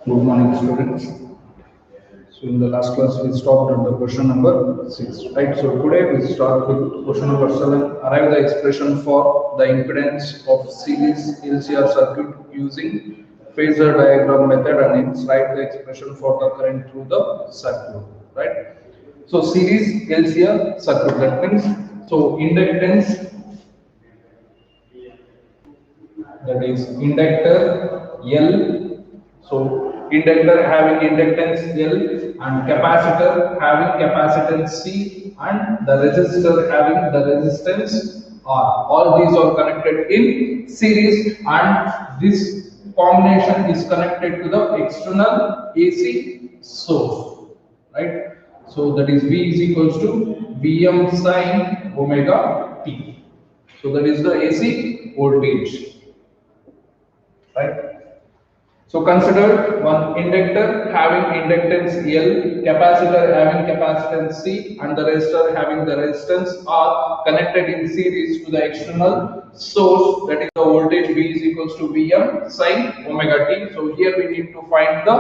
Good morning, students. So in the last class we stopped at the question number 6, right? So today we start with question number 7. Arrive the expression for the impedance of series LCR circuit using Phasor diagram method, and hence write the expression for the current through the circuit, right? So series LCR circuit, that means so inductance, that is inductor L. So inductor having inductance L, and capacitor having capacitance C, and the resistor having the resistance R. All these are connected in series, and this combination is connected to the external AC source, right? So that is V is equals to Vm sin omega t. So that is the AC voltage, right? So consider one inductor having inductance L, capacitor having capacitance C, and the resistor having the resistance R connected in series to the external source, that is the voltage V is equals to Vm sin omega t. So here we need to find the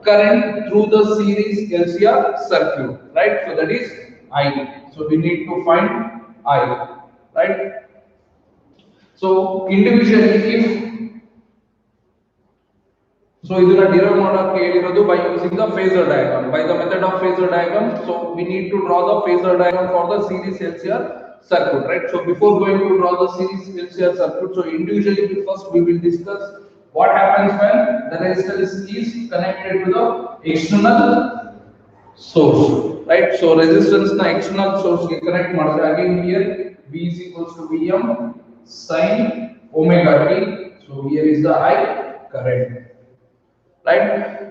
current through the series LCR circuit, right? So that is I. So we need to find I, right? So individually, if so ಇದನ್ನ derive ಮಾಡೋಕೆ ಹೇಳಿರೋದು by using the phasor diagram, by the method of phasor diagram. So we need to draw the phasor diagram for the series LCR circuit, right? So before going to draw the series LCR circuit, so individually first we will discuss what happens when the resistance is connected to the external source, right? So resistance na external source ge connect madre, again here V is equals to Vm sin omega t. So here is the I current, right?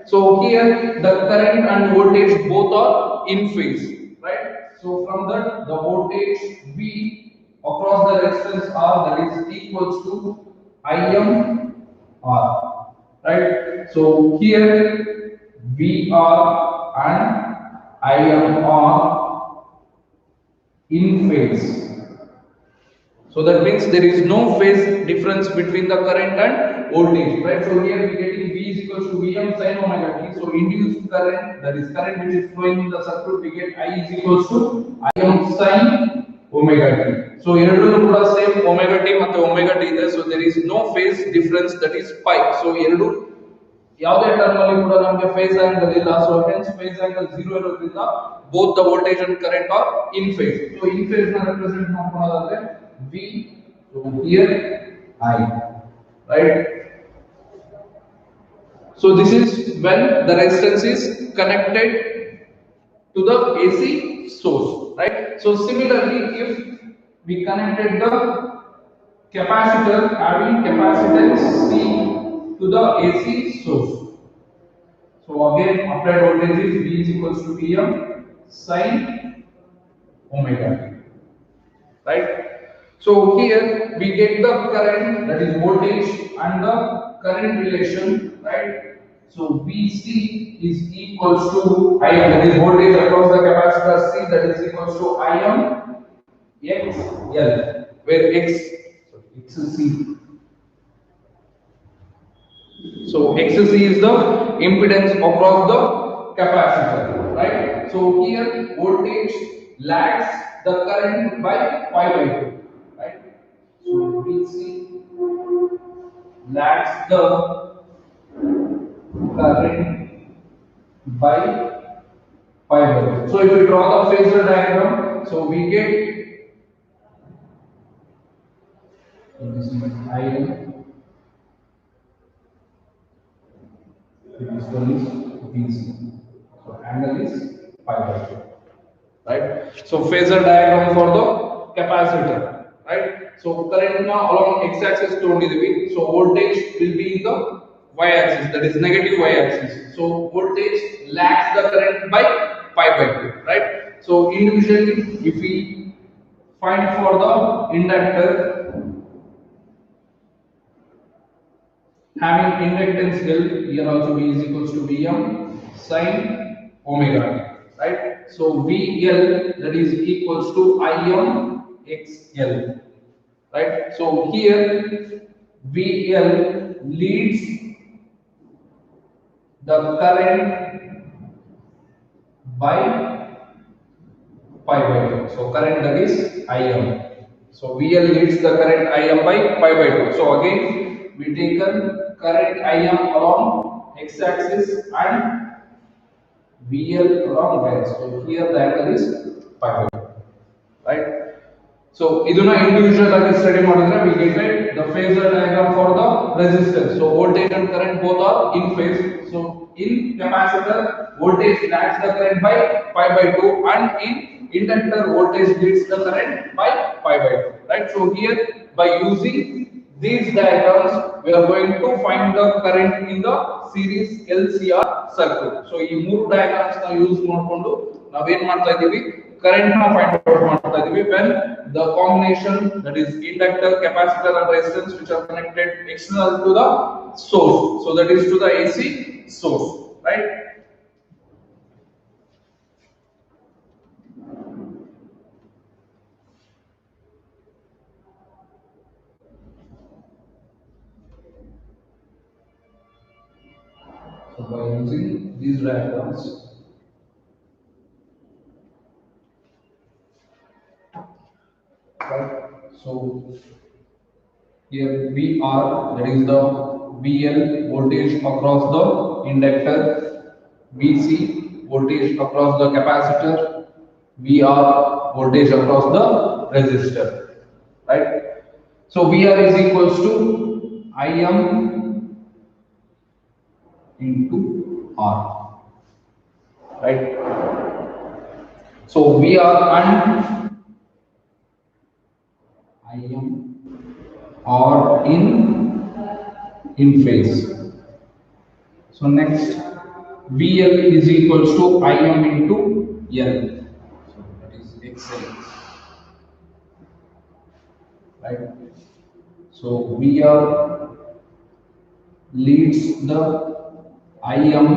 So here the current and voltage both are in phase, right? So from that the voltage V across the resistance R, that is equals to Im R, right? So here VR and Im are in phase. So that means there is no phase difference between the current and voltage, right? So here we getting V is equals to Vm sin omega t. So induced current, that is current which is flowing in the circuit, we get I is equals to Im sin omega t. So ಎರಡು ಕೂಡ same omega t ಮತ್ತು omega t ಇದೆ. So there is no phase difference, that is pi. So ಎರಡು ಯಾವುದೇ term ಅಲ್ಲಿ ಕೂಡ ನಮಗೆ phase angle ಇಲ್ಲ. ಸೊ ಹೆನ್ಸ್ ಫೇಸ್ ಆಂಗಲ್ 0 ಇರೋದ್ರಿಂದ both the voltage and current are in phase. So in phase ನ represent ಮಾಡ್ಕೊಳ್ಳೋದಾದ್ರೆ V, so here I, right? So this is when the resistance is connected to the AC source, right? So similarly, if we connected the capacitor having capacitance C to the AC source, so again applied voltage is V is equals to Vm sin omega t, right? So here we get the current, that is voltage, and the current relation, right? So VC is equals to Im, that is voltage across the capacitor C, that is equals to Im XL, where X is C. So XC is the impedance across the capacitor, right? So here voltage lags the current by pi by 2. So VC lags the current by pi by 2. So if we draw the phasor diagram, so we get this is Im, this one is VC. So angle is pi by 2, right? So phasor diagram for the capacitor, right? So current now along x-axis togidhivi. So voltage will be in the y-axis, that is negative y-axis. So voltage lags the current by pi by 2, right? So individually, if we find for the inductor having inductance L, here also V is equals to Vm sin omega t, right? So VL, that is equals to Im XL, right? So here VL leads the current by pi by 2. So current, that is Im. So VL leads the current Im by pi by 2. So again we taken current Im along x axis and VL along y axis. So here the angle is pi by 2, right? So ಇದನ್ನ individual ಆಗಿ study ಮಾಡಿದ್ರೆ we get the phasor diagram for the resistance. So voltage and current both are in phase. So in capacitor voltage lags the current by pi by 2 and in inductor voltage leads the current by pi by 2, right? So here by using these diagrams we are going to find the current in the series LCR circuit. So ಈ ಮೂರು diagrams ನ use ಮಾಡಿಕೊಂಡು ನಾವು ಏನು ಮಾಡ್ತಾ ಇದ್ದೀವಿ, current na find out ಮಾಡ್ತಾ ಇದೀವಿ when the combination, that is inductor, capacitor and resistance, which are connected external to the source, so that is to the AC source, right? So by using these diagrams, right? So here VR, that is the VL voltage across the inductor, VC voltage across the capacitor, VR voltage across the resistor, right? So VR is equals to Im into R, right? So VR and Im are in phase. So next VL is equals to Im into L, so that is XL, right? So VR leads the Im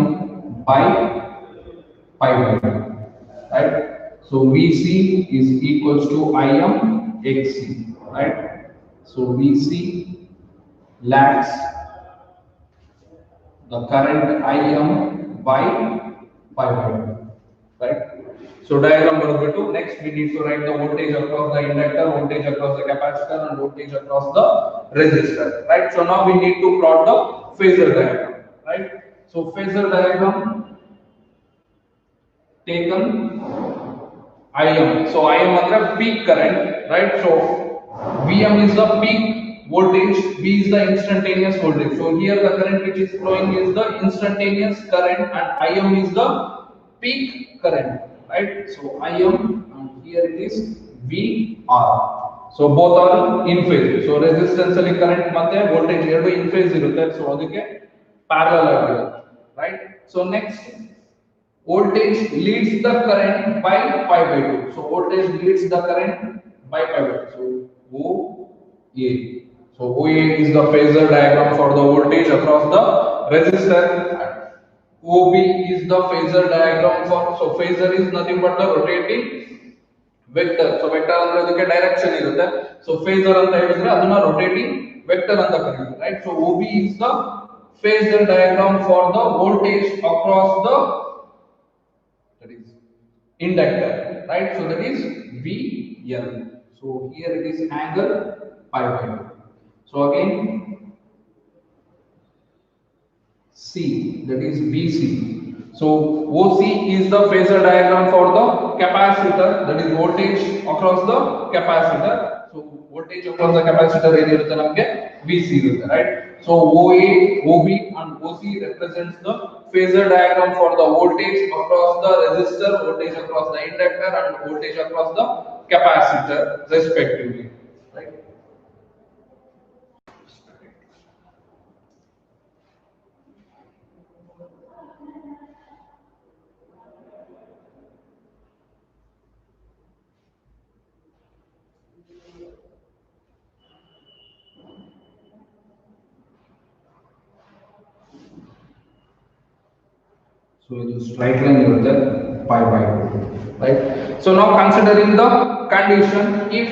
by pi by 2, right? So VC is equals to Im XC, right? So VC lags the current Im by pi by 2, right? So diagram ಬರಬೇಕು. Next we need to write the voltage across the inductor, voltage across the capacitor and voltage across the resistor, right? So now we need to plot the phasor diagram, right? So phasor diagram taken Im. So Im ಅಂದ್ರೆ peak current, right? So Vm is the peak voltage, V is the instantaneous voltage. So here the current which is flowing is the instantaneous current and Im is the peak current, right? So Im and here it is VR. So both are in phase. So resistance ಅಲ್ಲಿ current ಮತ್ತೆ voltage ಎರಡು in phase ಇರುತ್ತೆ. So ಅದಕ್ಕೆ parallel ಆಗಿರುತ್ತೆ, right? So next voltage leads the current by pi by 2. So voltage leads the current by pi by 2. So OA. So OA is the phasor diagram for the voltage across the resistor. OB is the phasor diagram for, so phasor is nothing but the rotating vector. So vector ಅಂದ್ರೆ ಅದಕ್ಕೆ direction ಇರುತ್ತೆ. So phasor ಅಂತ ಹೇಳಿದ್ರೆ ಅದನ್ನ rotating vector ಅಂತ ಕರೀತಾರೆ, right? So OB is the phasor diagram for the voltage across the, that is inductor, right? So that is VL. So here it is angle pi by 2. So again C, that is VC. So OC is the phasor diagram for the capacitor, that is voltage across the capacitor. So voltage across the capacitor ಏನಿರುತ್ತೆ ನಮಗೆ VC ಇರುತ್ತೆ, right? So OA, OB and OC represents the phasor diagram for the voltage across the resistor, voltage across the inductor and voltage across the capacitor respectively, right? So it is straight line irutte pi by 2, right? So now considering the condition, if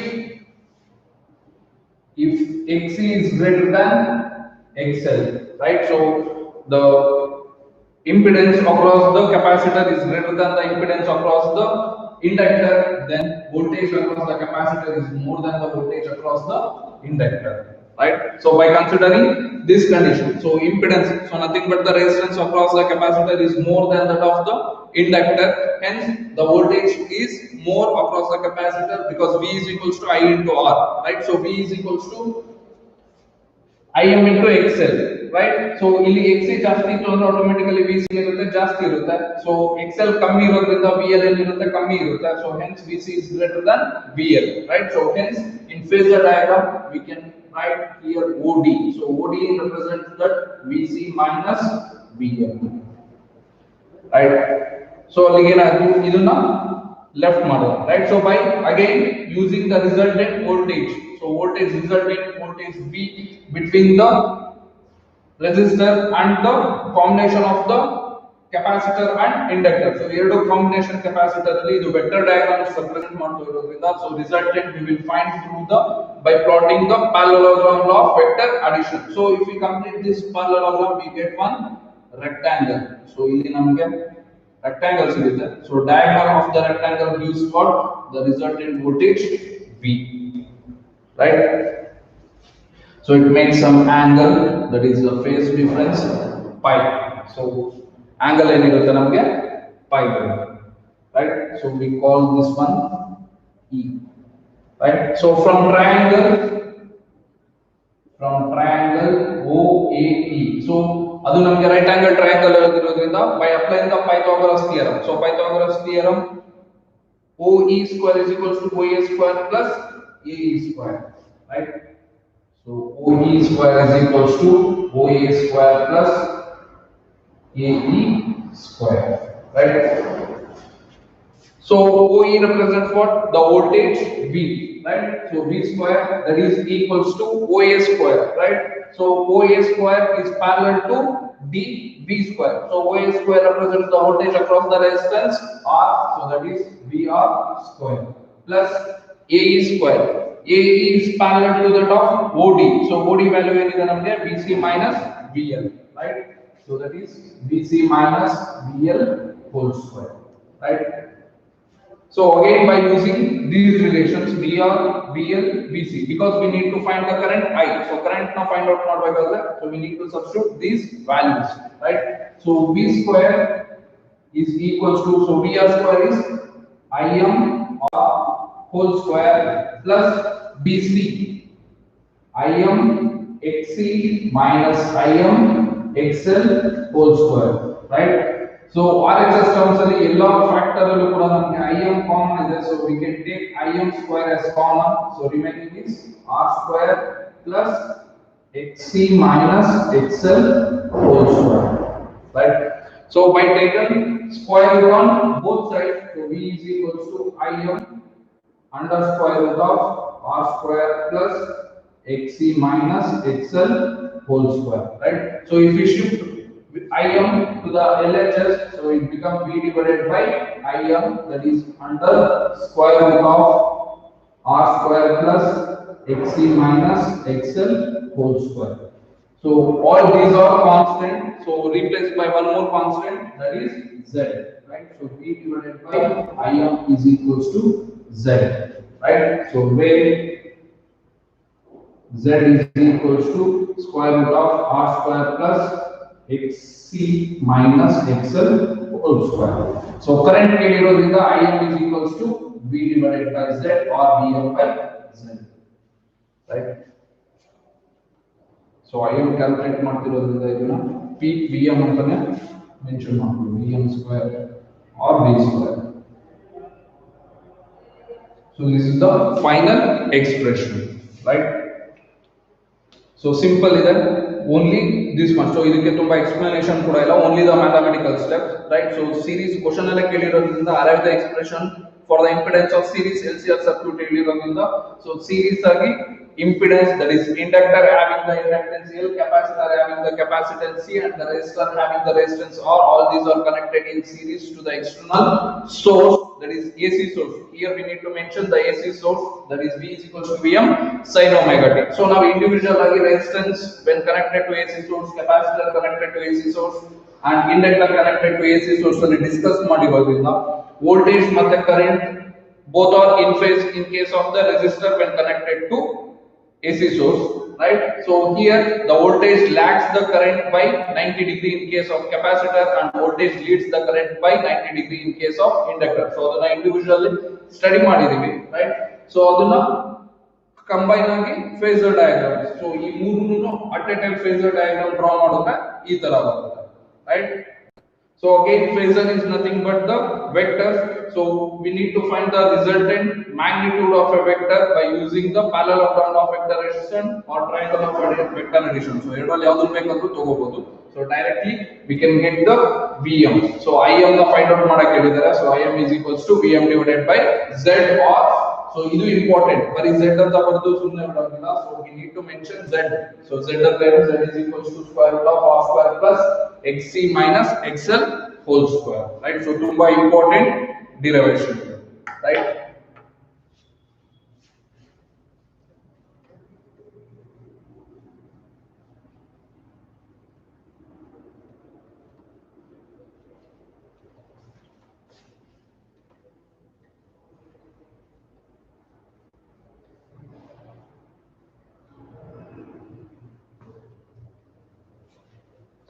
XC is greater than XL, right? So the impedance across the capacitor is greater than the impedance across the inductor, then voltage across the capacitor is more than the voltage across the inductor, right? So by considering this condition, so impedance, so nothing but the resistance across the capacitor is more than that of the inductor, hence the voltage is more across the capacitor because V is equals to I into R, right? So V is equals to Im into XL, right? So ಇಲ್ಲಿ XC ಜಾಸ್ತಿ ಇತ್ತು ಅಂದ್ರೆ automatically VC ಇರುತ್ತೆ ಜಾಸ್ತಿ ಇರುತ್ತೆ. So XL ಕಮ್ಮಿ ಇರೋದ್ರಿಂದ VL ಏನಿರುತ್ತೆ ಕಮ್ಮಿ ಇರುತ್ತೆ. So hence VC is greater than VL, right? So hence in phasor diagram we can write here OD. So OD represents that VC minus VL, right? So ಅಲ್ಲಿಗೆ ಏನಾಯ್ತು ಇದನ್ನ left ಮಾಡೋಣ, right? So by again using the resultant voltage, so voltage resultant voltage V between the resistor and the combination of the capacitor and inductor. So ಎರಡು combination capacitor ಅಲ್ಲಿ ಇದು vector diagram represent ಮಾಡ್ತಾ ಇರೋದ್ರಿಂದ so resultant we will find through the by plotting the parallelogram law of vector addition. So if we complete this parallelogram we get one rectangle. So ಇಲ್ಲಿ ನಮಗೆ rectangle ಸಿಗುತ್ತೆ. So diagonal of the rectangle gives what the resultant voltage V, right? So it makes some angle, that is the phase difference pi. So angle ಏನಿರುತ್ತೆ ನಮಗೆ pi ಬರುತ್ತೆ, right? So we call this one E, right? So from triangle OAE, so ಅದು ನಮಗೆ right angle triangle ಇರೋದ್ರಿಂದ by applying the Pythagoras theorem, so Pythagoras theorem OE square is equals to OA square plus AE square, right? So OE square is equals to OA square plus AE square, right? So OE represents what? The voltage V, right? So V square that is equals to OA square, right? So OA square is parallel to dV square. So OA square represents the voltage across the resistance R, so that is VR square plus AE square. AE is parallel to that of OD. So OD value is VC minus VL, right? So that is VC minus VL whole square, right? So again by using these relations VR, VL, VC, because we need to find the current I. So current now find out not by that. So we need to substitute these values, right? So V square is equals to, so VR square is Im or whole square plus BC Im XC minus Im XL whole square, right? So RHS terms ಅಲ್ಲಿ ಎಲ್ಲಾ factor ಅಲ್ಲೂ ಕೂಡ ನಮಗೆ Im common ಇದೆ, so we can take Im square as common, so remaining is R square plus XC minus XL whole square, right? So by taking square root on both sides, so V is equals to Im under square root of R square plus XC minus XL whole square, right? So if we shift Im to the LHS, so it becomes V divided by Im, that is under square root of R square plus XC minus XL whole square. So all these are constant, so replaced by one more constant, that is Z, right? So V divided by Im is equals to Z, right? So where Z is equals to square root of R square plus XC minus XL whole square. So current ಕೇಳಿರೋದ್ರಿಂದ Im is equals to V divided by Z or Vm by Z, right? So Im calculate ಮಾಡ್ತಿರೋದ್ರಿಂದ ಇದನ್ನ peak Vm ಅಂತಾನೆ mention ಮಾಡ್ತೀವಿ, Vm square or V square. So this is the final expression, right? So simple is that only this much. So ಇದಕ್ಕೆ ತುಂಬಾ explanation ಕೂಡ ಇಲ್ಲ, only the mathematical steps, right? So series question ಅಲ್ಲೇ ಕೇಳಿರೋದ್ರಿಂದ arrive the expression for the impedance of series LCR circuit ಹೇಳಿರೋದ್ರಿಂದ so series ಆಗಿ impedance, that is inductor having the inductance L, capacitor having the capacitance C, and the resistor having the resistance R, all these are connected in series to the external source. that is AC source. Here we need to mention the AC source, that is V is equals to Vm sin omega t. So now individual resistance when connected to AC source, capacitor connected to AC source and inductor connected to AC source ಅಲ್ಲಿ discuss ಮಾಡಿರೋದ್ರಿಂದ voltage ಮತ್ತೆ current both are in phase in case of the resistor when connected to AC source, right? So here the voltage lags the current by 90 degree in case of capacitor and voltage leads the current by 90 degree in case of inductor. So adana individually study ಮಾಡಿದೀವಿ, right? So adana combine ಆಗಿ phasor diagram. So ಈ ಮೂರನ್ನು at a time phasor diagram draw ಮಾಡಿದ್ರೆ ಈ ತರ ಬರುತ್ತೆ, right? So again phasor is nothing but the vectors. So we need to find the resultant magnitude of a vector by using the parallelogram of vector addition or triangle of vector addition. So ಎರಡರಲ್ಲಿ ಯಾವುದು ಬೇಕಾದರೂ ತಗೋಬಹುದು. So directly we can get the Vm. So Im ನ find out ಮಾಡಕ್ಕೆ ಹೇಳಿದ್ದಾರೆ. So Im is equals to Vm divided by Z or so ಇದು important. ಬರೀ Z ಅಂತ ಬರೆದು ಸುಮ್ಮನೆ ಬಿಡೋದಿಲ್ಲ. So we need to mention Z. So Z ಅಂದ್ರೆ Z is equals to square root of R square plus XC minus XL whole square, right? So ತುಂಬಾ important derivation, right?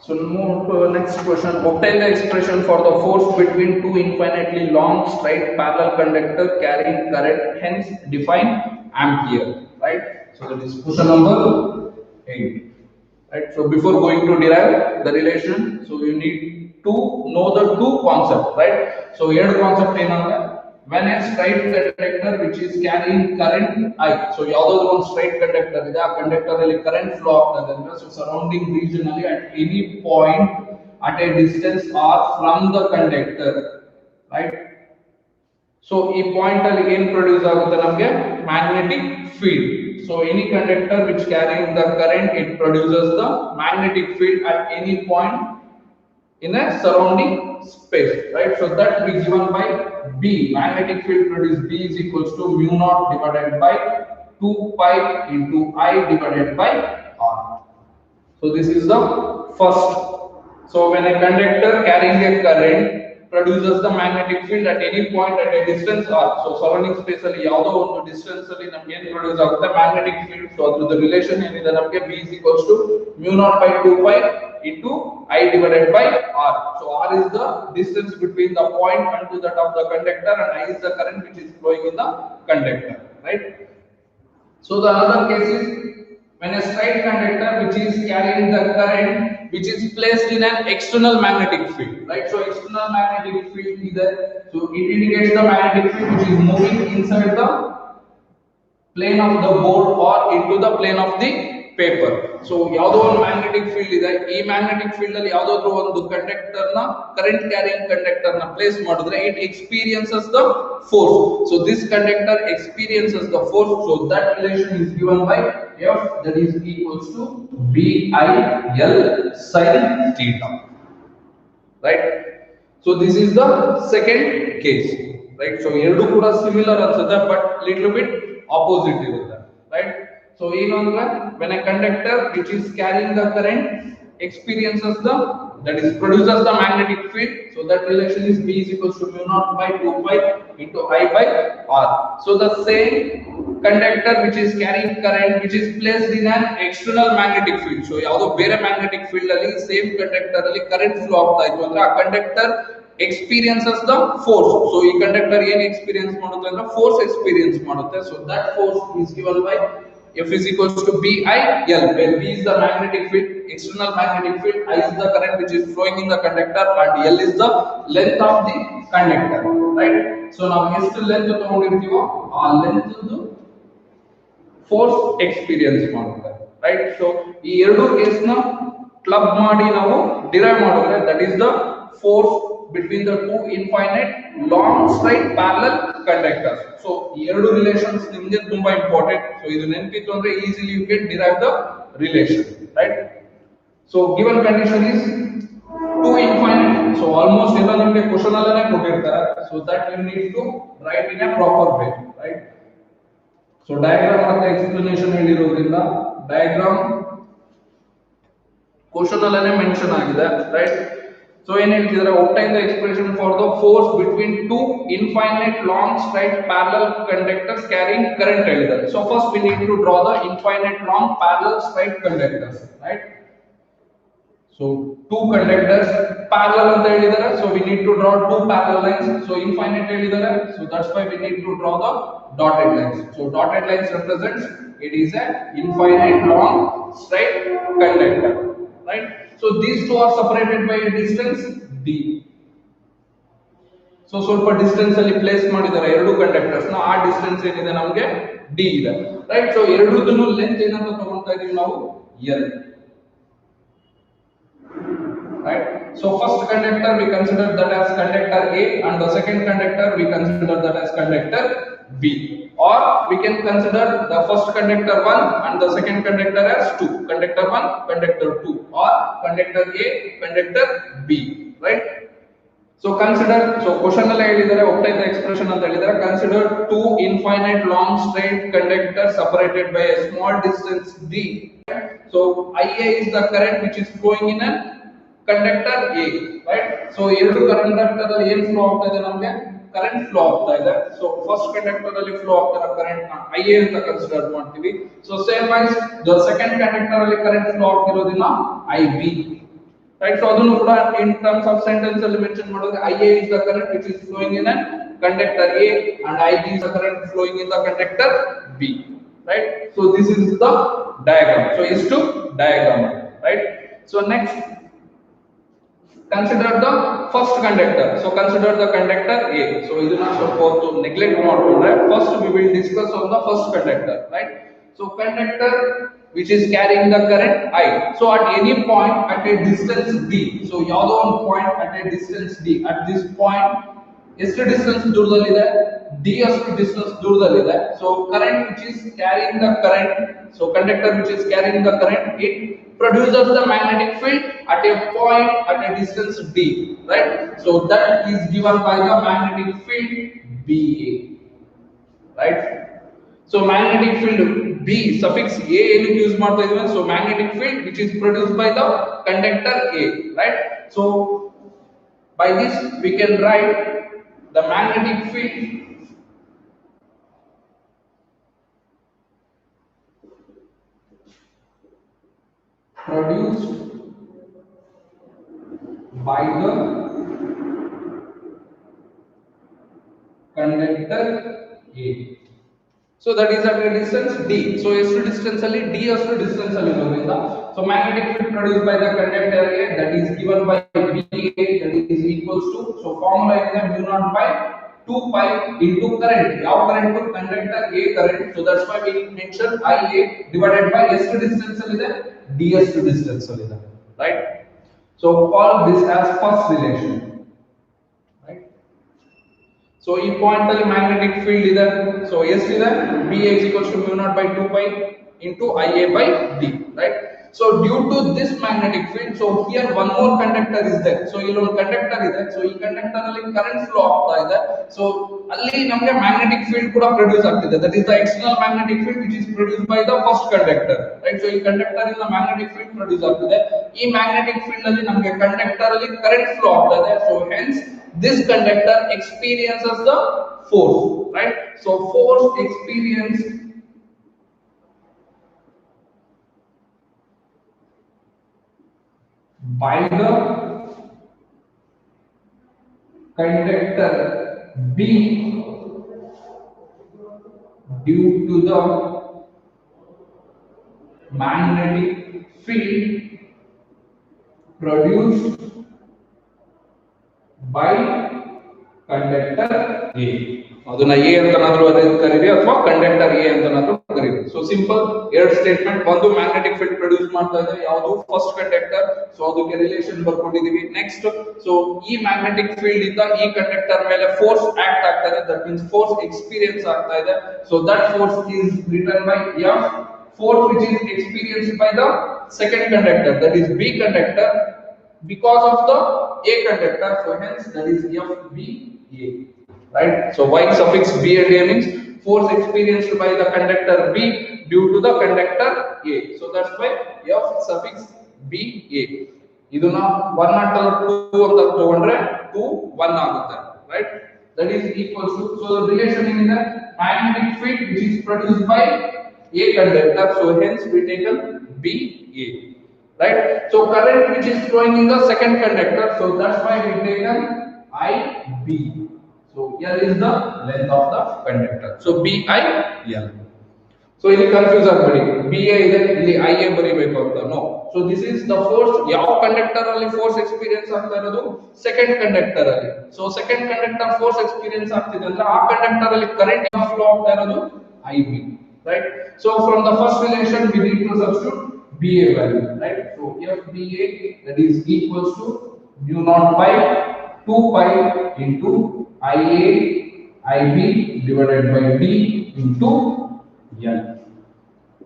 So move to the next question. Obtain the expression for the force between two infinitely long straight parallel conductor carrying current, hence define ampere, right? So that is question number 8, right? So before going to derive the relation, so you need to know the two concepts, right? So here the concept ಏನಂದ್ರೆ when a straight conductor which is carrying current I, so ಯಾವುದಾದ್ರು ಒಂದು straight conductor ಇದೆ, ಆ conductor ಅಲ್ಲಿ current flow ಆಗ್ತದೆ ಅಂದ್ರೆ so surrounding region ಅಲ್ಲಿ at any point at a distance r from the conductor, right? So ಈ ಪಾಯಿಂಟ್ ಅಲ್ಲಿ ಏನು ಪ್ರೊಡ್ಯೂಸ್ ಆಗುತ್ತೆ ನಮಗೆ magnetic field. So any conductor which carrying the current, it produces the magnetic field at any point in a surrounding space, right? So that will be given by B. Magnetic field produced B is equals to mu naught divided by 2 pi into I divided by R. So this is the first. So when a conductor carrying a current produces the magnetic field at any point at a distance r, so surrounding space ಅಲ್ಲಿ ಯಾವುದೋ ಒಂದು distance ಅಲ್ಲಿ ನಮಗೆ ಏನು produce ಆಗುತ್ತೆ magnetic field. So ಅದರ relation ಏನಿದೆ ನಮಗೆ B is equals to mu naught by 2 pi into I divided by R. So R is the distance between the point and to that of the conductor and I is the current which is flowing in the conductor, right? So the other case is when a straight conductor which is carrying the current which is placed in an external magnetic field, right? So external magnetic field is there. So it indicates the magnetic field which is moving inside the plane of the board or into the plane of the paper. So ಯಾವುದೋ ಒಂದು magnetic field ಇದೆ, ಈ magnetic field ಅಲ್ಲಿ ಯಾವುದಾದ್ರೂ ಒಂದು conductor ನ current carrying conductor ನ place ಮಾಡಿದ್ರೆ it experiences the force. So this conductor experiences the force. So that relation is given by F, that is equals to BIL sin theta, right? So this is the second case, right? So ಎರಡು ಕೂಡ similar ಅನ್ಸುತ್ತೆ but little bit opposite ಇರುತ್ತೆ, right? So when a conductor which is carrying the current experiences the, that is produces the magnetic field, so that relation is B is equals to mu naught by 2 pi into I by R. So the same conductor which is carrying current which is placed in an external magnetic field. So ಯಾವುದೋ ಬೇರೆ magnetic field ಅಲ್ಲಿ same conductor ಅಲ್ಲಿ current flow ಆಗ್ತಾ ಇತ್ತು ಅಂದ್ರೆ ಆ conductor experiences the force. So ಈ conductor ಏನು experience ಮಾಡುತ್ತೆ ಅಂದ್ರೆ force experience ಮಾಡುತ್ತೆ. So that force is given by F is equals to BIL, where B is the magnetic field, external magnetic field, I is the current which is flowing in the conductor, and L is the length of the conductor, right? So now ಎಷ್ಟು length ತಗೊಂಡಿರ್ತೀವೋ ಆ length ದು force experience ಮಾಡುತ್ತೆ, right? So ಈ ಎರಡು case ನ club ಮಾಡಿ ನಾವು derive ಮಾಡಿದ್ರೆ that is the force between the two infinite long straight parallel conductors. So ಎರಡು ರಿಲೇಷನ್ಸ್ ನಿಮಗೆ ತುಂಬಾ ಇಂಪಾರ್ಟೆಂಟ್. ಸೊ ಇದು ನೆನಪಿತ್ತು ಅಂದ್ರೆ easily you can derive the relation, right? So given condition is two infinite So almost ಎಲ್ಲ ನಿಮಗೆ question ಅಲ್ಲೇ ಕೊಟ್ಟಿರ್ತಾರೆ. So that you need to write in a proper way, right? So diagram ಮತ್ತೆ explanation ಹೇಳಿರೋದ್ರಿಂದ diagram question ಅಲ್ಲೇ mention ಆಗಿದೆ, right? So ಏನ್ ಹೇಳ್ತಿದ್ದಾರೆ, obtain the expression for the force between two infinite long straight parallel conductors carrying current ಹೇಳಿದ್ದಾರೆ. So first we need to draw the infinite long parallel straight conductors, right? So two conductors parallel ಅಂತ ಹೇಳಿದ್ದಾರೆ, so we need to draw two parallel lines. So infinite ಹೇಳಿದ್ದಾರೆ, so that's why we need to draw the dotted lines. So dotted lines represents it is a infinite long straight conductor, right? So these two are separated by a distance d. So ಸ್ವಲ್ಪ distance ಅಲ್ಲಿ place ಮಾಡಿದ್ದಾರೆ ಎರಡು conductors ನ, ಆ distance ಏನಿದೆ ನಮಗೆ d ಇದೆ, right? So ಎರಡೂದನ್ನು length ಏನಂತ ತಗೊಳ್ತಾ ಇದೀವಿ ನಾವು, l, right? So first conductor we consider that as conductor A and the second conductor we consider that as conductor B, or we can consider the first conductor 1 and the second conductor as 2, conductor 1 conductor 2, or conductor A conductor B, right? So consider, so question alla helidare obtain the expression anta helidare, consider two infinite long straight conductors separated by a small distance d. So IA is the current which is flowing in a conductor A, right? So ಎರಡು conductor ಅಲ್ಲಿ ಏನು flow ಆಗ್ತಾ ಇದೆ, ನಮಗೆ current flow ಆಗ್ತಾ ಇದೆ. So first conductor ಅಲ್ಲಿ flow ಆಗ್ತಿರೋ ಕರೆಂಟ್ ನ IA ಅಂತ ಕನ್ಸಿಡರ್ ಮಾಡ್ತೀವಿ. So same wise the second conductor ಅಲ್ಲಿ ಕರೆಂಟ್ ಫ್ಲೋ ಆಗ್ತಿರೋದನ್ನ IB, right? So ಅದನ್ನು ಕೂಡ in terms of sentence ಅಲ್ಲಿ ಮೆನ್ಷನ್ ಮಾಡೋದು, IA is the current which is flowing in a conductor A and IB is the current flowing in the conductor B, right? So this is the diagram. So is to diagram, right? So next consider the first conductor. So consider the conductor A. So iduna ಸ್ವಲ್ಪ ಹೊತ್ತು neglect ಮಾಡ್ಕೊಂಡ್ರೆ first we will discuss on the first conductor, right? So conductor which is carrying the current I. So at any point at a distance d, so ಯಾವುದೋ ಒಂದು point at a distance d, at this point ಎಷ್ಟು distance ದೂರದಲ್ಲಿದೆ, d ಅಷ್ಟು distance ದೂರದಲ್ಲಿದೆ. So current which is carrying the current, so conductor which is carrying the current, it produces the magnetic field at a point at a distance d, right? So that is given by the magnetic field BA, right? So magnetic field B suffix A ಏನಕ್ಕೆ use ಮಾಡ್ತಾ ಇದೀವಿ, so magnetic field which is produced by the conductor A, right? So by this we can write the magnetic field produced by the conductor A. So that is at a distance d. So ಎಷ್ಟು distance ಅಲ್ಲಿ, d ಅಷ್ಟು distance ಅಲ್ಲಿ ಇರೋದ್ರಿಂದ, so magnetic field produced by the conductor A, that is given by BA, that is equals to, so formula is mu naught by 2 pi into current. ಯಾವ current? Conductor A current. So that's why we mention IA divided by ಎಷ್ಟು distance ಅಲ್ಲಿ ಇದೆ, d ಅಷ್ಟು distance ಅಲ್ಲಿ ಇದೆ, right? So call this as first relation, right? So ಈ point ಅಲ್ಲಿ magnetic field ಇದೆ, so ಎಷ್ಟಿದೆ, BA is equals to mu naught by 2 pi into IA by D, right? So due to this magnetic field, so here one more conductor is there. So ಇಲ್ಲಿ ಒಂದು conductor ಇದೆ, so ಈ conductor ಅಲ್ಲಿ current flow ಆಗ್ತಾ ಇದೆ. So ಅಲ್ಲಿ ನಮಗೆ magnetic field ಕೂಡ ಪ್ರೊಡ್ಯೂಸ್ ಆಗ್ತಿದೆ, that is the external magnetic field which is produced by the first conductor, right? So ಈ ಕಂಡಕ್ಟರ್ ಇಂದ ಮ್ಯಾಗ್ನೆಟಿಕ್ ಫೀಲ್ಡ್ ಪ್ರೊಡ್ಯೂಸ್ ಆಗ್ತಿದೆ. ಈ ಮ್ಯಾಗ್ನೆಟಿಕ್ ಫೀಲ್ಡ್ ಅಲ್ಲಿ ನಮಗೆ ಕಂಡಕ್ಟರ್ ಅಲ್ಲಿ ಕರೆಂಟ್ ಫ್ಲೋ ಆಗ್ತಾ ಇದೆ. So hence this conductor experiences the force, right? So force experienced by the conductor B due to the magnetic field produced by conductor A. ಅದನ್ನ A ಅಂತನಾದ್ರೂ ಕರೀರಿ ಅಥವಾ ಕಂಡಕ್ಟರ್ A ಅಂತನಾದ್ರೂ ಕರೀರಿ. So simple ಎರಡು statement, ಒಂದು magnetic field produce ಮಾಡ್ತಾ ಇದೆ, ಯಾವುದು first conductor, so ಅದಕ್ಕೆ ರಿಲೇಷನ್ ಬರ್ಕೊಂಡಿದೀವಿ. ನೆಕ್ಸ್ಟ್, ಸೊ ಈ ಮ್ಯಾಗ್ನೆಟಿಕ್ ಫೀಲ್ಡ್ ಇಂದ ಈ ಕಂಡಕ್ಟರ್ ಮೇಲೆ ಫೋರ್ಸ್ ಆಕ್ಟ್ ಆಗ್ತಾ ಇದೆ, ದಟ್ ಮೀನ್ಸ್ ಫೋರ್ಸ್ ಎಕ್ಸ್ಪೀರಿಯನ್ಸ್ ಆಗ್ತಾ ಇದೆ. So that force is written by F, force which is experienced by the second conductor, that is B conductor, because of the A conductor, so hence that is FBA, right? So Y suffix BA means force experienced by the conductor B due to the conductor A. So that's why F suffix BA. ಇದನ್ನ 1 ಅಂತ 2 ಅಂತ ತಗೊಂಡ್ರೆ 2 1 ಆಗುತ್ತೆ, right? That is equals to, so the relation ಏನಿದೆ, magnetic field which is produced by A conductor, so hence we taken BA, right? So current which is flowing in the second conductor, so that's why we taken IB. So L is the length of the conductor, so BIL. So ಇಲ್ಲಿ confuse ಆಗಬೇಡಿ, BA ಇದೆ ಇಲ್ಲಿ IA ಬರಿಬೇಕು ಅಂತ, no. So this is the force, ಯಾವ conductor ಅಲ್ಲಿ force experience ಆಗ್ತಾ ಇರೋದು, ಸೆಕೆಂಡ್ ಕಂಡಕ್ಟರ್ ಅಲ್ಲಿ. So second conductor force experience ಆಗ್ತಿದೆ ಅಂದ್ರೆ ಆ ಕಂಡಕ್ಟರ್ ಅಲ್ಲಿ ಕರೆಂಟ್ ಫ್ಲೋ ಆಗ್ತಾ ಇರೋದು IB, right? So from the first relation we need to substitute BA value, right? So FBA that is equals to mu naught by 2 pi into IA IB divided by D into L.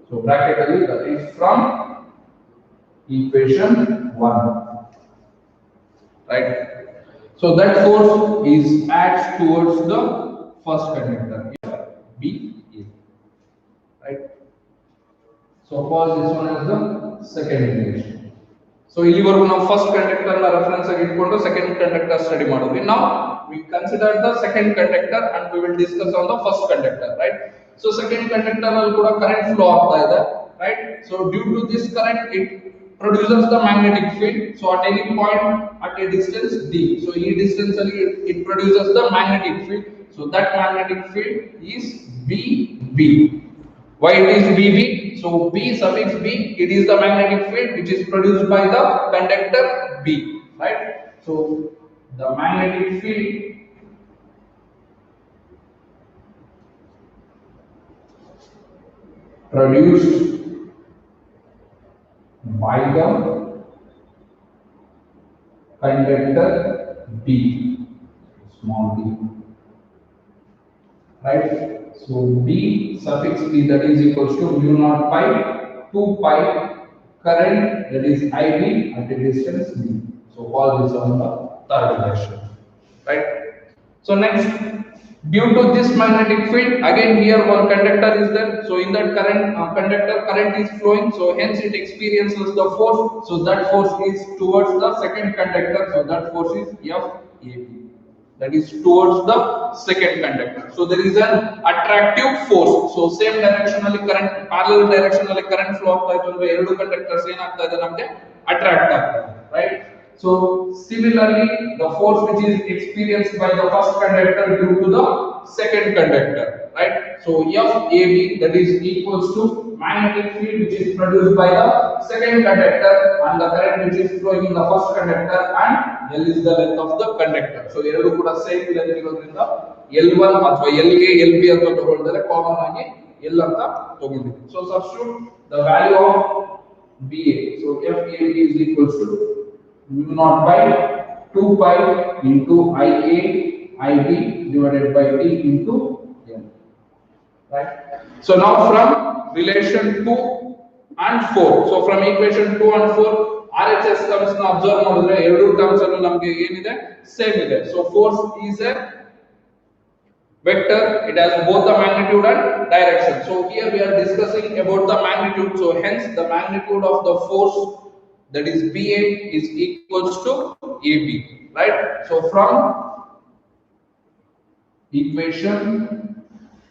So practically that is from equation 1, right? So that force is acts towards the first conductor, BA, right? So cause this one as the second relation. So ಇಲ್ಲಿವರೆಗೂ ನಾವು first conductor ನ reference ಆಗಿ ಇಟ್ಕೊಂಡು second conductor study ಮಾಡಿದ್ವಿ. Now we consider the second conductor and we will discuss on the first conductor, right? So second conductor ಅಲ್ಲಿ ಕೂಡ current flow ಆಗ್ತಾ ಇದೆ, right? So due to this current it produces the magnetic field. So at any point at a distance d, so e distance ಅಲ್ಲಿ it produces the magnetic field. So that magnetic field is BB. Why it is BB? So B suffix B, it is the magnetic field which is produced by the conductor B, right? So the magnetic field produced by the conductor B, small d, right? So B suffix B that is equals to mu naught by 2 pi current that is IB at a distance d. So all this on the third relation, right? So next, due to this magnetic field, again here one conductor is there. So in that conductor current is flowing. So hence it experiences the force. So that force is towards the second conductor. So that force is FAB. That is towards the second conductor. So there is an attractive force. So same directionally current, parallel directionally current flow ಆಗ್ತಾ ಇತ್ತು ಅಂದ್ರೆ ಎರಡು conductors ಏನಾಗ್ತಾ ಇದೆ ನಮಗೆ attract ಆಗ್ತಾ ಇದೆ, right? So similarly the force which is experienced by the first conductor due to the second conductor, right? So FAB that is equals to magnetic field which is produced by the second conductor and the current which is flowing in the first conductor, and L is the length of the conductor. So ಎರಡು ಕೂಡ same length ಇರೋದ್ರಿಂದ L1 ಅಥವಾ LA LB ಅಂತ ತಗೊಳ್ತಾರೆ, common ಆಗಿ L ಅಂತ ತಗೊಂಡಿದ್ದೀವಿ. So substitute the value of BA. So FAB is equals to mu naught by 2 pi into IA IB divided by D into L, right? So now from relation 2 and 4, so from equation 2 and 4 RHS terms na observe ಮಾಡಿದ್ರೆ ಎರಡು terms ಅನ್ನು ನಮಗೆ ಏನಿದೆ same ಇದೆ. So force is a vector, it has both the magnitude and direction. So here we are discussing about the magnitude, so hence the magnitude of the force that is BA is equals to AB, right? So from equation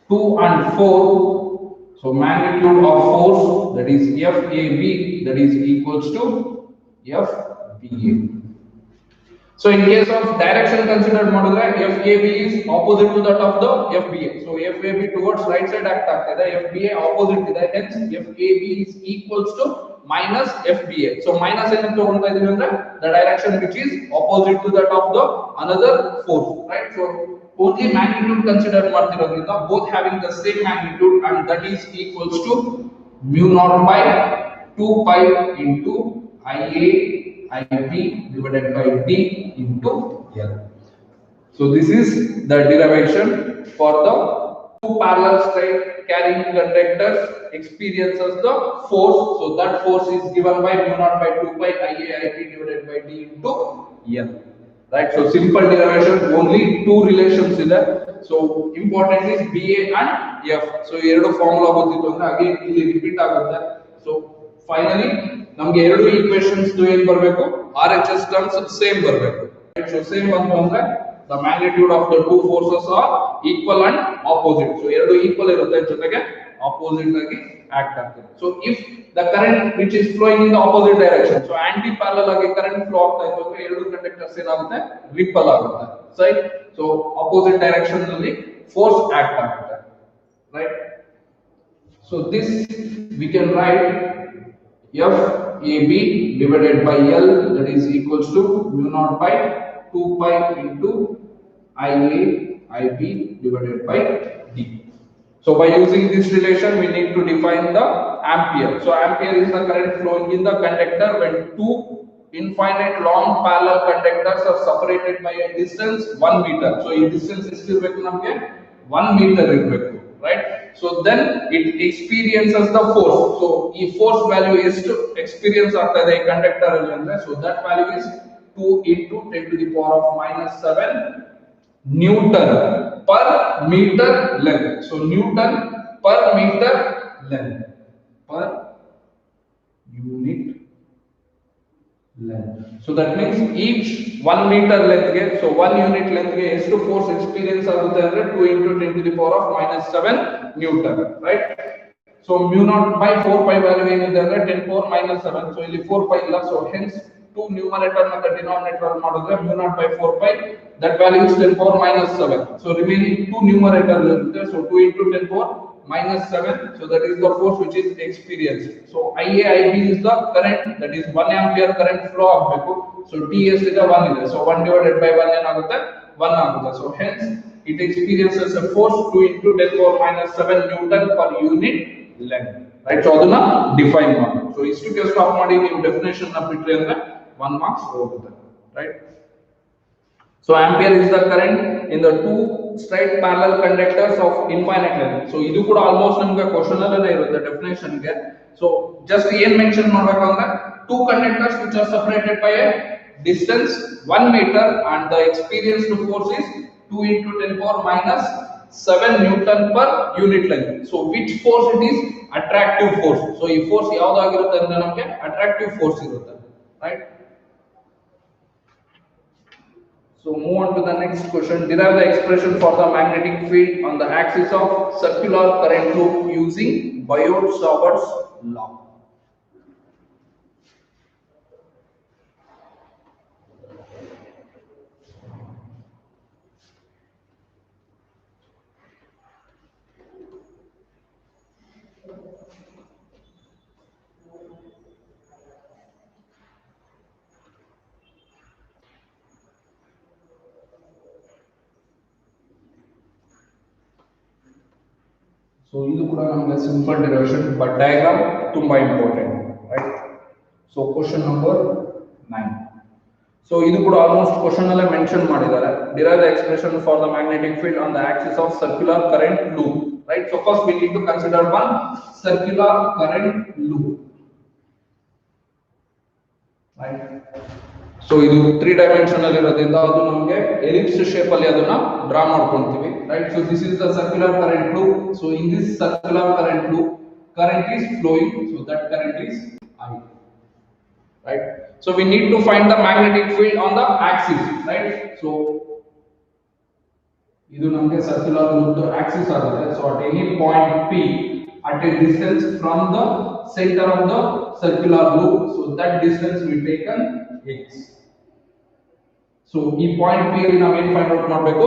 2 and 4, so magnitude of force that is FAB that is equals to FBA. So in case of direction considered module, FAB is opposite to that of the FBA. So FAB towards right side act ಆಗ್ತದೆ, FBA opposite ಇದೆ, hence FAB is equals to minus FBA. So minus ಏನು ತಗೊಳ್ತಾ ಇದೀವಿ ಅಂದ್ರೆ the direction which is opposite to that of the another force, right? So only magnitude considered ಮಾಡ್ತಿರೋದ್ರಿಂದ both having the same magnitude, and that is equals to mu naught by 2 pi into IA IB divided by D into L. So this is the derivation for the two parallel straight carrying conductors experiences the force. So that force is given by mu naught by 2 pi Ia Ip divided by d into L. Right? So simple derivation, only two relations is there. So important is BA and F. So ಎರಡು formula ಗೊತ್ತಿತ್ತು ಅಂದ್ರೆ again ಇಲ್ಲಿ repeat ಆಗುತ್ತೆ. So finally ನಮಗೆ ಎರಡು equations ಏನು ಬರಬೇಕು, RHS terms same ಬರಬೇಕು. Right? So same ಬಂತು ಅಂದ್ರೆ the magnitude of the two forces are equal and opposite. So ಎರಡು equal ಇರುತ್ತೆ, ಜೊತೆಗೆ opposite ಆಗಿ act ಆಗ್ತದೆ. So if the current which is flowing in the opposite direction, so anti parallel ಆಗಿ current flow ಆಗ್ತಾ ಇತ್ತು ಅಂದ್ರೆ ಎರಡು ಕಂಡಕ್ಟರ್ಸ್ ಏನಾಗುತ್ತೆ, ರಿಪಲ್ ಆಗುತ್ತೆ. Right? So opposite direction ನಲ್ಲಿ force act ಆಗುತ್ತೆ. Right? So this we can write FAB divided by L, that is equals to mu naught by 2 pi into Ia Ib divided by d. So by using this relation we need to define the ampere. So ampere is the current flowing in the conductor when two infinite long parallel conductors are separated by a distance 1 meter. So in distance ಎಷ್ಟಿರಬೇಕು ನಮಗೆ 1 meter ಇರಬೇಕು, right? So then it experiences the force. So ಈ force value ಎಷ್ಟು experience ಆಗ್ತಾ ಇದೆ ಈ conductor ಅಲ್ಲಿ ಅಂದ್ರೆ, so that value is 2 into 10 to the power of minus 7 Newton per meter length. So Newton per meter length per unit length. So that means each 1 meter length ge, so 1 unit length ge ಎಷ್ಟು force experience ಆಗುತ್ತೆ ಅಂದ್ರೆ 2 into 10 to the power of minus 7 Newton, right? So mu naught by 4 pi value ಏನಿದೆ ಅಂದ್ರೆ 10 power minus 7. So ಇಲ್ಲಿ 4 pi ಇಲ್ಲ, so hence 2 numerator ಮತ್ತು denominator ಮಾಡಿದ್ರೆ mu naught by 4 pi, that value is 10 power minus 7. So remaining 2 numerator ಇರುತ್ತೆ, so 2 into 10 power minus 7. So that is the force which is experienced. So Ia Ib is the current, that is 1 ampere current flow ಆಗಬೇಕು. So Ts is 1 ಇದೆ, so 1 divided by 1 ಏನಾಗುತ್ತೆ 1 ಆಗುತ್ತೆ. So hence it experiences a force 2 into 10 power minus 7 Newton per unit length. Right? So ಅದನ್ನ define ಮಾಡಿ. So ಇಷ್ಟಕ್ಕೆ stop ಮಾಡಿ ನೀವು definition ನ ಬಿಟ್ರೆ ಅಂದ್ರೆ 1 marks ಹೋಗುತ್ತೆ. Right? So ampere is the current in the two straight parallel conductors of infinite length. So ಇದು ಕೂಡ ಆಲ್ಮೋಸ್ಟ್ ನಮಗೆ ಕ್ವೆಶ್ಚನ್ ಅಲ್ಲೇ ಇರುತ್ತೆ ಡೆಫಿನೇಷನ್ ಗೆ. So just ಏನ್ ಮೆನ್ಷನ್ ಮಾಡಬೇಕು ಅಂದ್ರೆ two conductors which are separated by a distance 1 meter and the experienced force is 2 into 10 power minus 7 Newton per unit length. So which force it is? Attractive force. So ಈ force ಯಾವ್ದಾಗಿರುತ್ತೆ ಅಂದ್ರೆ ನಮಗೆ attractive force ಇರುತ್ತೆ, right? So move on to the next question. Derive the expression for the magnetic field on the axis of circular current loop using Biot-Savart's law. So ಇದು ಕೂಡ ನಮಗೆ simple derivation, but diagram ತುಂಬಾ important, right? So question number 9. So ಇದು ಕೂಡ almost question ಅಲ್ಲೇ mention ಮಾಡಿದ್ದಾರೆ. Derive the expression for the magnetic field on the axis of circular current loop, right? So first we need to consider one circular current loop, right? So ಇದು 3 dimensional ಇರೋದ್ರಿಂದ ಅದು ನಮಗೆ ellipse shape ಅಲ್ಲಿ ಅದನ್ನ draw ಮಾಡ್ಕೊಂತೀವಿ, right? So this is the circular current loop. So in this circular current loop, current is flowing, so that current is I, right? So we need to find the magnetic field on the axis, right? So ಇದು ನಮಗೆ circular loop the axis ಆಗುತ್ತೆ. So at any point P at a distance from the center of the circular loop, so that distance we taken x. So ಈ point P ಅಲ್ಲಿ ನಾವು ಏನು find out ಮಾಡಬೇಕು?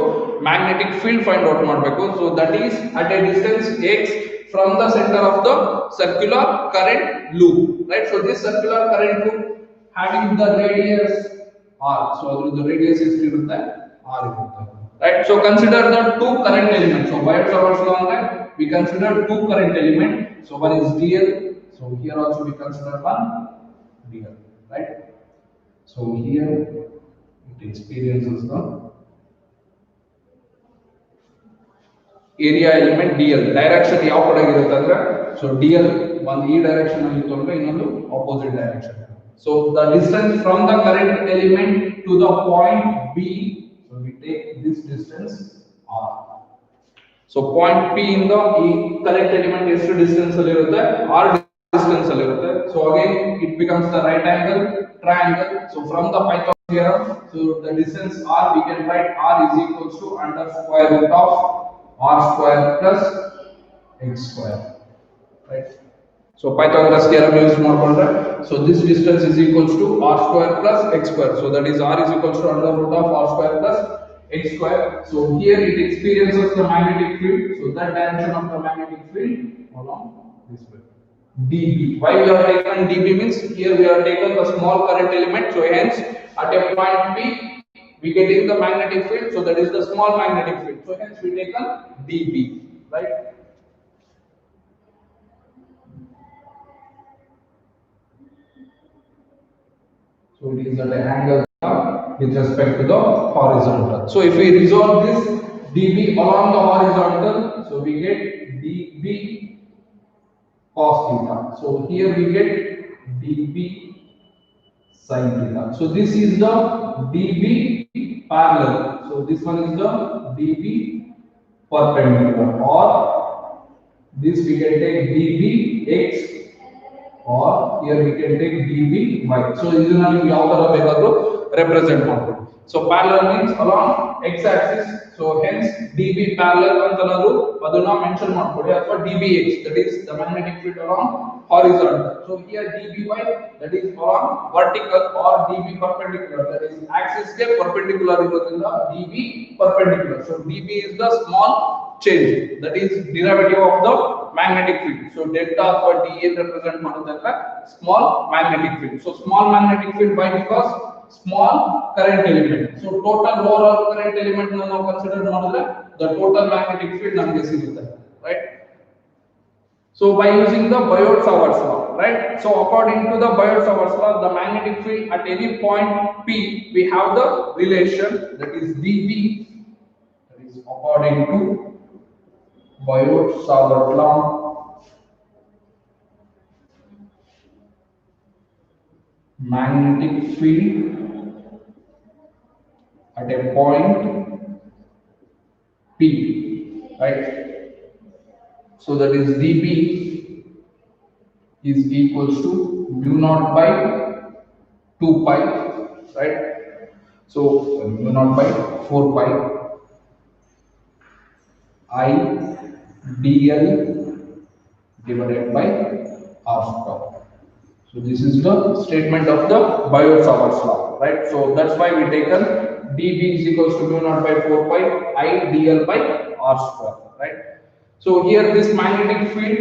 Magnetic field find out ಮಾಡಬೇಕು. So that is at a distance x from the center of the circular current loop, right? So this circular current loop having the radius r, so the radius ಎಷ್ಟಿರುತ್ತೆ? r ಇರುತ್ತೆ, right? So consider the two current elements. So Biot-Savart's law ಅಂದ್ರೆ we consider two current element. So one is dl, so here also we consider one dl, right? So here it experiences the area element dl direction ಯಾವ ಕಡೆ ಇರುತ್ತೆ ಅಂದ್ರೆ so dl ಒಂದು ಈ direction ಅಲ್ಲಿ ತಗೊಂಡ್ರೆ ಇನ್ನೊಂದು opposite direction. So the distance from the current element to the point b, so we take this distance r. So point p ಇಂದ ಈ current element ಎಷ್ಟು distance ಅಲ್ಲಿ ಇರುತ್ತೆ r distance ಅಲ್ಲಿ ಇರುತ್ತೆ. So again it becomes the right angle triangle. So from the Python theorem, so the distance r we can write r is equals to under square root of r square plus x square, right? So Pythagoras theorem used ಮಾಡ್ಕೊಂಡ್ರೆ so this distance is equals to r square plus x square, so that is r is equals to under root of r square plus x square. So here it experiences the magnetic field, so that direction of the magnetic field along this way dB. Why we have taken dB means here we have taken the small current element, so hence at a point P we getting the magnetic field, so that is the small magnetic field, so hence we taken dB, right? So it is at an angle with respect to the horizontal. So if we resolve this dB along the horizontal, so we get dB cos theta. So here we get dB sin theta. So this is the dB parallel. So this one is the dB perpendicular, or this we can take dB x, or here we can take dB y. So usually we how ಬೇಕಾದರೂ represent ಮಾಡ್ಬೋದು. So parallel means along x axis, so hence dB parallel ಅಂತನಾದ್ರು ಅದನ್ನ mention ಮಾಡ್ಕೊಳ್ಳಿ, ಅಥವಾ dBx, that is the magnetic field along horizontal. So here dBy, that is along vertical, or dB perpendicular, that is axis ಗೆ perpendicular ಇರೋದ್ರಿಂದ dB perpendicular. So dB is the small change, that is derivative of the magnetic field. So delta or dA represent ಮಾಡೋದಂದ್ರೆ small magnetic field. So small magnetic field, why? Because small current element. So total overall current element ನಾವು consider ಮಾಡಿದ್ರೆ the total magnetic field ನಮಗೆ ಸಿಗುತ್ತೆ, right? So by using the Biot-Savart's law, right? So according to the Biot-Savart's law, the magnetic field at any point P, we have the relation, that is dB, that is according to Biot-Savart's law. Magnetic field at a point P, right? So that is dB is equals to mu naught by 2 pi, right? So mu naught by 4 pi I dl divided by r square. So this is the statement of the Biot-Savart's law, right? So that's why we taken dB is equals to mu naught by 4 pi I dl by r square, right? So here this magnetic field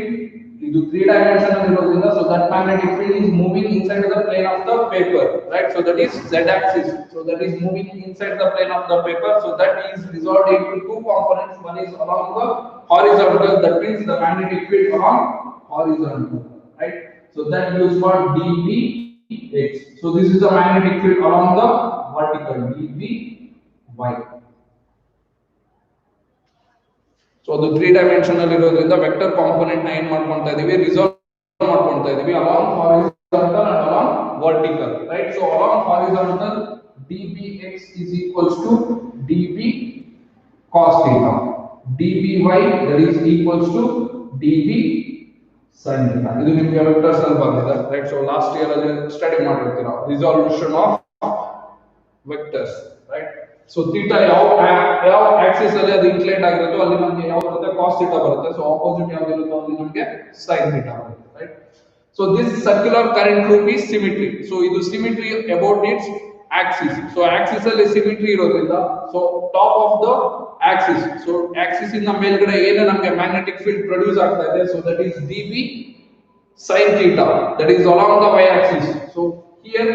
is 3-dimensional irodrinda, so that magnetic field is moving inside the plane of the paper, right? So that is z axis, so that is moving inside the plane of the paper, so that is resolved into two components. One is along the horizontal, that means the magnetic field along horizontal, right? So that gives what dBx. So this is the magnetic field along the vertical, dBy. So the 3-dimensional ಇರೋದ್ರಿಂದ vector component ನ ಏನು ಮಾಡ್ಕೊಂತಾ ಇದೀವಿ, resolve ಮಾಡ್ಕೊಂತಾ ಇದೀವಿ along horizontal and along vertical, right? So along horizontal dBx is equals to dB cos theta, dBy that is equals to dB sin theta. ಇದು ನಿಮಗೆ vectors ಅಲ್ಲಿ ಬಂದಿದೆ, right? So last year ಅಲ್ಲಿ study ಮಾಡಿರ್ತೀರಾ resolution of vectors, right? So theta ಯಾವ axis ಅಲ್ಲಿ ಅದು incline ಆಗಿರುತ್ತೋ ಅಲ್ಲಿ ನಮಗೆ ಯಾವ ಬರುತ್ತೆ, cos theta ಬರುತ್ತೆ. So ಆಪೋಸಿಟ್ ಯಾವುದು ಇರುತ್ತೋ ಅಲ್ಲಿ ನಮಗೆ sin theta ಬರುತ್ತೆ, right? So this circular current loop is symmetry. So ಇದು symmetry about its axis. So axis ಅಲ್ಲಿ symmetry ಇರೋದ್ರಿಂದ, so top of the axis, so axis ಇಂದ ಮೇಲ್ಗಡೆ ಏನು ನಮಗೆ magnetic field produce ಆಗ್ತಾ ಇದೆ, so that is dB sin theta, that is along the y axis. So here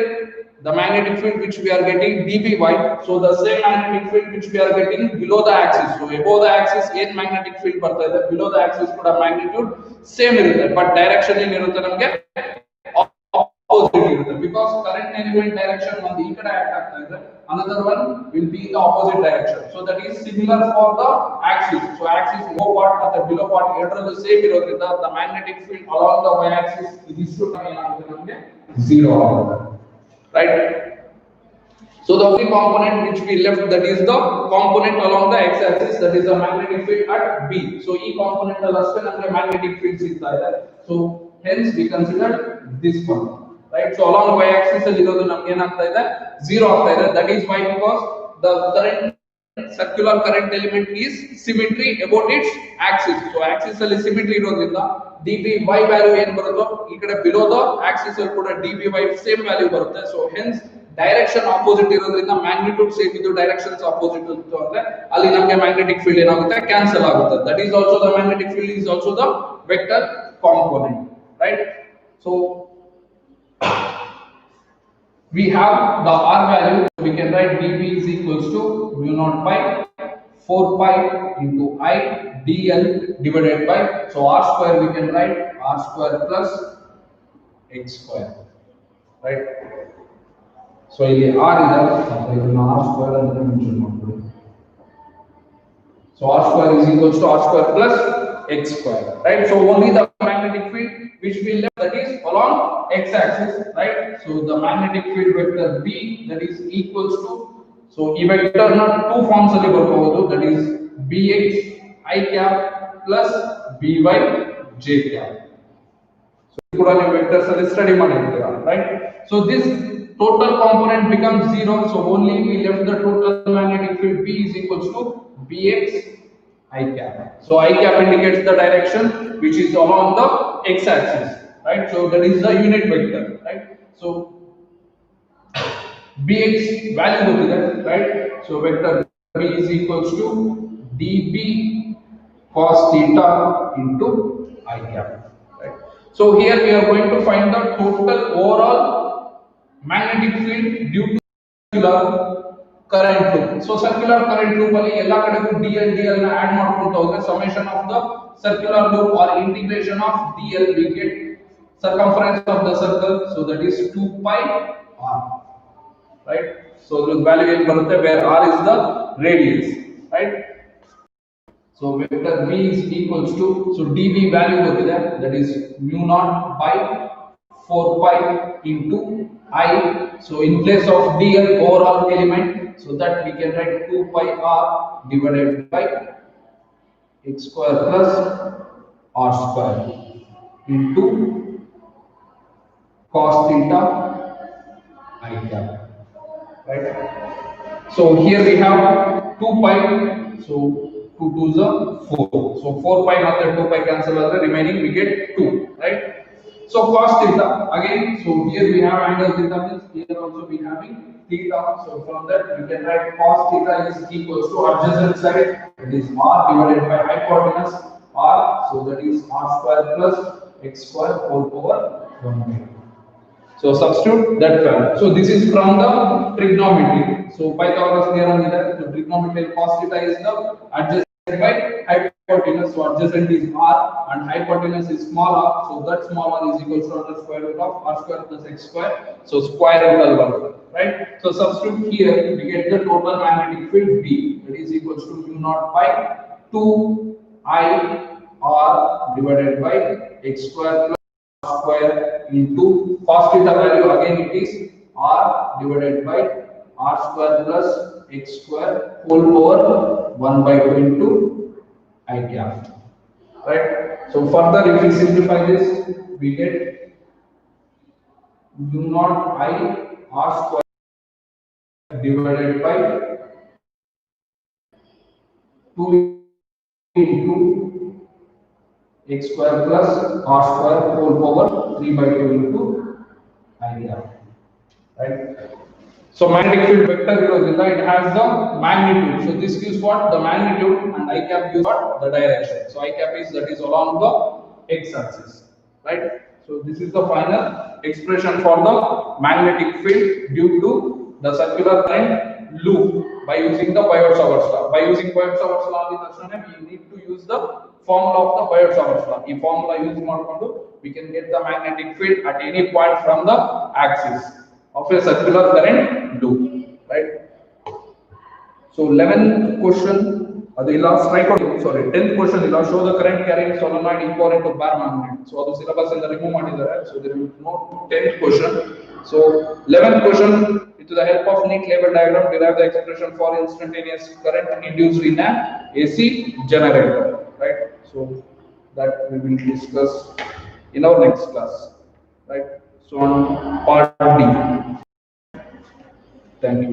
the magnetic field which we are getting dBy, so the same magnetic field which we are getting below the axis. So above the axis ಏನ್ magnetic field ಬರ್ತಾ ಇದೆ, below the axis ಕೂಡ magnitude same ಇರುತ್ತೆ, but direction ಏನಿರುತ್ತೆ ನಮಗೆ opposite irutte because current element direction one ee kade act aagta ide, another one will be in the opposite direction. So that is similar for the axis. So axis low part ಮತ್ತು below part ಎರಡರಲ್ಲೂ same ಇರೋದ್ರಿಂದ the magnetic field along the y axis ಇದಿಷ್ಟು ಏನಾಗುತ್ತೆ ನಮಗೆ 0 ಆಗುತ್ತೆ, right? So the only component which we left, that is the component along the x-axis, that is the magnetic field at B. So E component alasthe namage magnetic field sigta ide. So hence we consider this one, right? So along y-axis alli irodu namage ಏನು ಆಗ್ತಾ ಇದೆ 0 ಆಗ್ತಾ ಇದೆ. That is why, because the current circular current element is symmetry about its axis. So axis alli symmetry irodrinda dby value ಏನು ಬರುತ್ತೋ ಈ ಕಡೆ below the axis ಅಲ್ಲಿ ಕೂಡ dby same value ಬರುತ್ತೆ. So hence direction opposite ಇರೋದ್ರಿಂದ magnitude same ಇದು directions opposite ಇತ್ತು ಅಂದ್ರೆ ಅಲ್ಲಿ ನಮಗೆ magnetic field ಏನಾಗುತ್ತೆ cancel ಆಗುತ್ತೆ. That is also the magnetic field is also the vector component, right? So we have the r value. We can write dB is equals to mu naught pi 4 pi into I dl divided by, so r square we can write r square plus x square, right? So ಇಲ್ಲಿ r ಇದೆ, ಇದನ್ನ r square ಅಂತ mention ಮಾಡ್ಕೊಳ್ಳಿ. So r square is equals to r square plus x square, right? So only the magnetic field which we left, that is along x axis, right? So the magnetic field vector B, that is equals to, so ಈ vector ನ two forms ಅಲ್ಲಿ ಬರಬಹುದು, that is bx I cap plus by j cap. So ಕೂಡ ನೀವು vectors ಅಲ್ಲಿ study ಮಾಡಿರ್ತೀರಾ, right? So this total component becomes 0. So only we left the total magnetic field B is equals to bx I cap. So I cap indicates the direction which is along the x axis, right? So that is the unit vector, right? So bx value ಗೊತ್ತಿದೆ, right? So vector B is equals to dB cos theta into I cap, right? So here we are going to find the total overall magnetic field due to circular current loop. So circular current loop ಅಲ್ಲಿ ಎಲ್ಲಾ ಕಡೆಗೂ dl ನ add ಮಾಡ್ಕೊಂತ ಹೋದ್ರೆ summation of the circular loop or integration of dl we get circumference of the circle, so that is 2 pi r, right? So the value ಏನು ಬರುತ್ತೆ where r is the radius, right? So vector B is equals to, so dB value ಗೊತ್ತಿದೆ, that is mu naught by 4 pi into I. So in place of dl overall element, so that we can write 2 pi r divided by x square plus r square into cos theta I cap, right? So here we have 2 pi, so 2 2s are 4, so 4 pi ಮತ್ತೆ 2 pi cancel ಆದರೆ remaining we get 2, right? So cos theta again, so here we have angle theta, means here also we having theta. So from that we can write cos theta is equals to adjacent side, that is r divided by hypotenuse r, so that is r square plus x square whole power 1/2. So substitute that value. So this is from the trigonometry. So Pythagoras theorem is that the trigonometry cos theta is the adjacent by hypotenuse. So adjacent is r and hypotenuse is small r. So that small r is equals to under square root of r square plus x square. So square root of 1, right? So substitute here, we get the total magnetic field B, that is equals to mu naught by 2 I r divided by x square plus r square into cos theta value again it is r divided by r square plus x square whole power 1/2 into I cap, right? So further if we simplify this, we get mu naught I r square divided by 2 into x square plus r square whole power 3/2 into I cap, right? So magnetic field vector irodrinda it has the magnitude. So this gives what? The magnitude, and I cap gives what? The direction. So I cap is, that is along the x axis, right? So this is the final expression for the magnetic field due to the circular current loop by using the Phasor law. By using Phasor law we need to use the formula of the Phasor law. ಈ formula use ಮಾಡಿಕೊಂಡು we can get the magnetic field at any point from the axis of a circular current loop, right? So 11th question, sorry, 10th question, ಇಲ್ಲ show the current carrying solenoid equivalent to bar magnet. So ಅದು syllabus ಇಂದ remove ಮಾಡಿದ್ದಾರೆ. So there is no 10th question. So 11th question, with the help of neat label diagram, derive the expression for instantaneous current induced in an AC generator, right? So that we will discuss in our next class, right? So on part D. Thank you.